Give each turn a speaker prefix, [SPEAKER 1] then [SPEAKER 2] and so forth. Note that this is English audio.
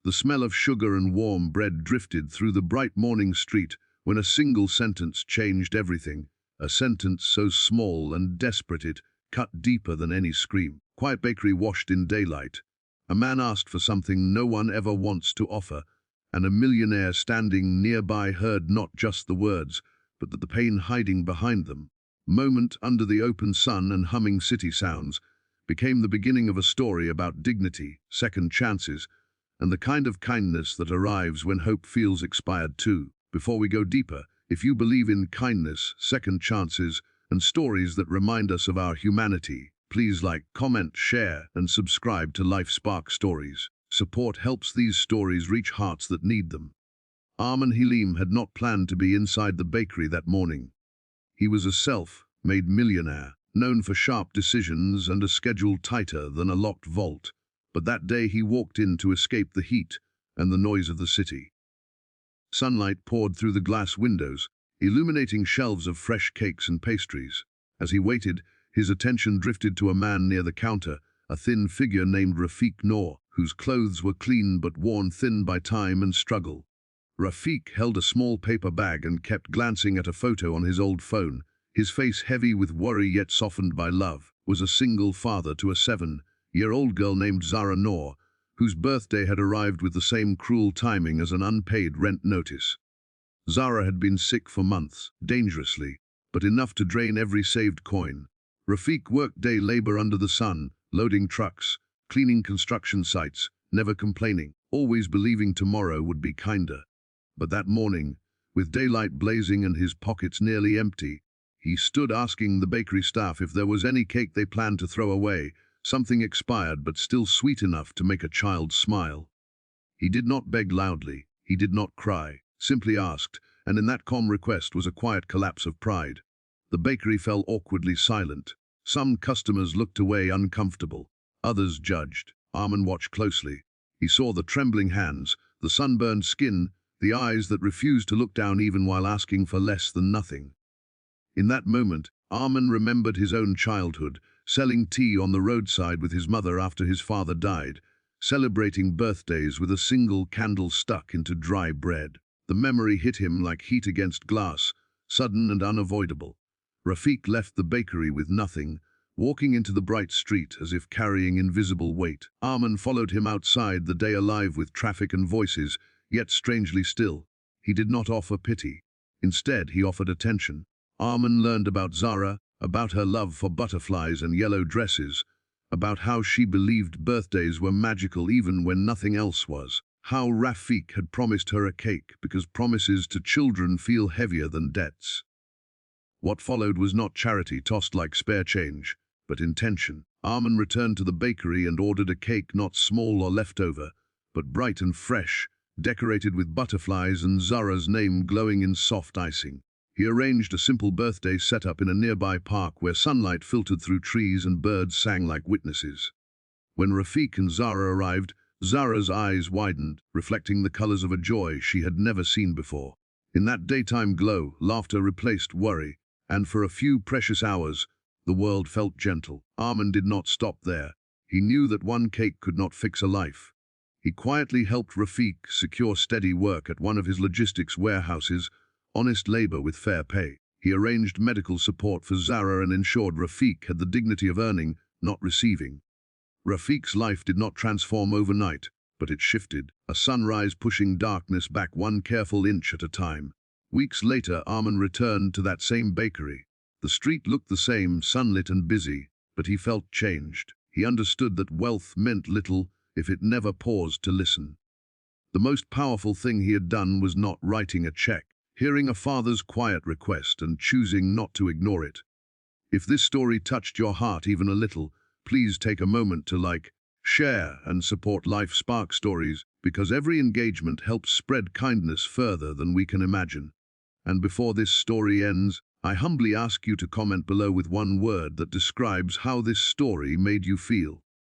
[SPEAKER 1] The smell of sugar and warm bread drifted through the bright morning street when a single sentence changed everything, a sentence so small and desperate it cut deeper than any scream. Quiet bakery washed in daylight. A man asked for something no one ever wants to offer, and a millionaire standing nearby heard not just the words, but the pain hiding behind them. Moment under the open sun and humming city sounds became the beginning of a story about dignity, second chances, and the kind of kindness that arrives when hope feels expired too. Before we go deeper, if you believe in kindness, second chances, and stories that remind us of our humanity, please like, comment, share, and subscribe to Life Spark Stories. Support helps these stories reach hearts that need them. Arman Halim had not planned to be inside the bakery that morning. He was a self-made millionaire, known for sharp decisions and a schedule tighter than a locked vault. But that day he walked in to escape the heat and the noise of the city. Sunlight poured through the glass windows, illuminating shelves of fresh cakes and pastries. As he waited, his attention drifted to a man near the counter, a thin figure named Rafiq Noor, whose clothes were clean but worn thin by time and struggle. Rafiq held a small paper bag and kept glancing at a photo on his old phone. His face heavy with worry yet softened by love. Was a single father to a 7-year-old girl named Zara Noor, whose birthday had arrived with the same cruel timing as an unpaid rent notice. Zara had been sick for months, dangerously, but enough to drain every saved coin. Rafiq worked day labor under the sun, loading trucks, cleaning construction sites, never complaining, always believing tomorrow would be kinder. But that morning, with daylight blazing and his pockets nearly empty, he stood asking the bakery staff if there was any cake they planned to throw away, something expired but still sweet enough to make a child smile. He did not beg loudly, he did not cry, simply asked, and in that calm request was a quiet collapse of pride. The bakery fell awkwardly silent. Some customers looked away uncomfortable, others judged. Arman watched closely. He saw the trembling hands, the sunburned skin, the eyes that refused to look down even while asking for less than nothing. In that moment, Arman remembered his own childhood, selling tea on the roadside with his mother after his father died, celebrating birthdays with a single candle stuck into dry bread. The memory hit him like heat against glass, sudden and unavoidable. Rafiq left the bakery with nothing, walking into the bright street as if carrying invisible weight. Arman followed him outside, the day alive with traffic and voices, yet strangely still. He did not offer pity. Instead, he offered attention. Arman learned about Zara, about her love for butterflies and yellow dresses, about how she believed birthdays were magical even when nothing else was, how Rafiq had promised her a cake because promises to children feel heavier than debts. What followed was not charity tossed like spare change, but intention. Arman returned to the bakery and ordered a cake not small or leftover, but bright and fresh, decorated with butterflies and Zara's name glowing in soft icing. He arranged a simple birthday setup in a nearby park where sunlight filtered through trees and birds sang like witnesses. When Rafiq and Zara arrived, Zara's eyes widened, reflecting the colors of a joy she had never seen before. In that daytime glow, laughter replaced worry, and for a few precious hours, the world felt gentle. Arman did not stop there. He knew that one cake could not fix a life. He quietly helped Rafiq secure steady work at one of his logistics warehouses, honest labor with fair pay. He arranged medical support for Zara and ensured Rafiq had the dignity of earning, not receiving. Rafiq's life did not transform overnight, but it shifted, a sunrise pushing darkness back one careful inch at a time. Weeks later, Arman returned to that same bakery. The street looked the same, sunlit and busy, but he felt changed. He understood that wealth meant little if it never paused to listen. The most powerful thing he had done was not writing a check, hearing a father's quiet request and choosing not to ignore it. If this story touched your heart even a little, please take a moment to like, share, and support Life Spark Stories, because every engagement helps spread kindness further than we can imagine. And before this story ends, I humbly ask you to comment below with one word that describes how this story made you feel.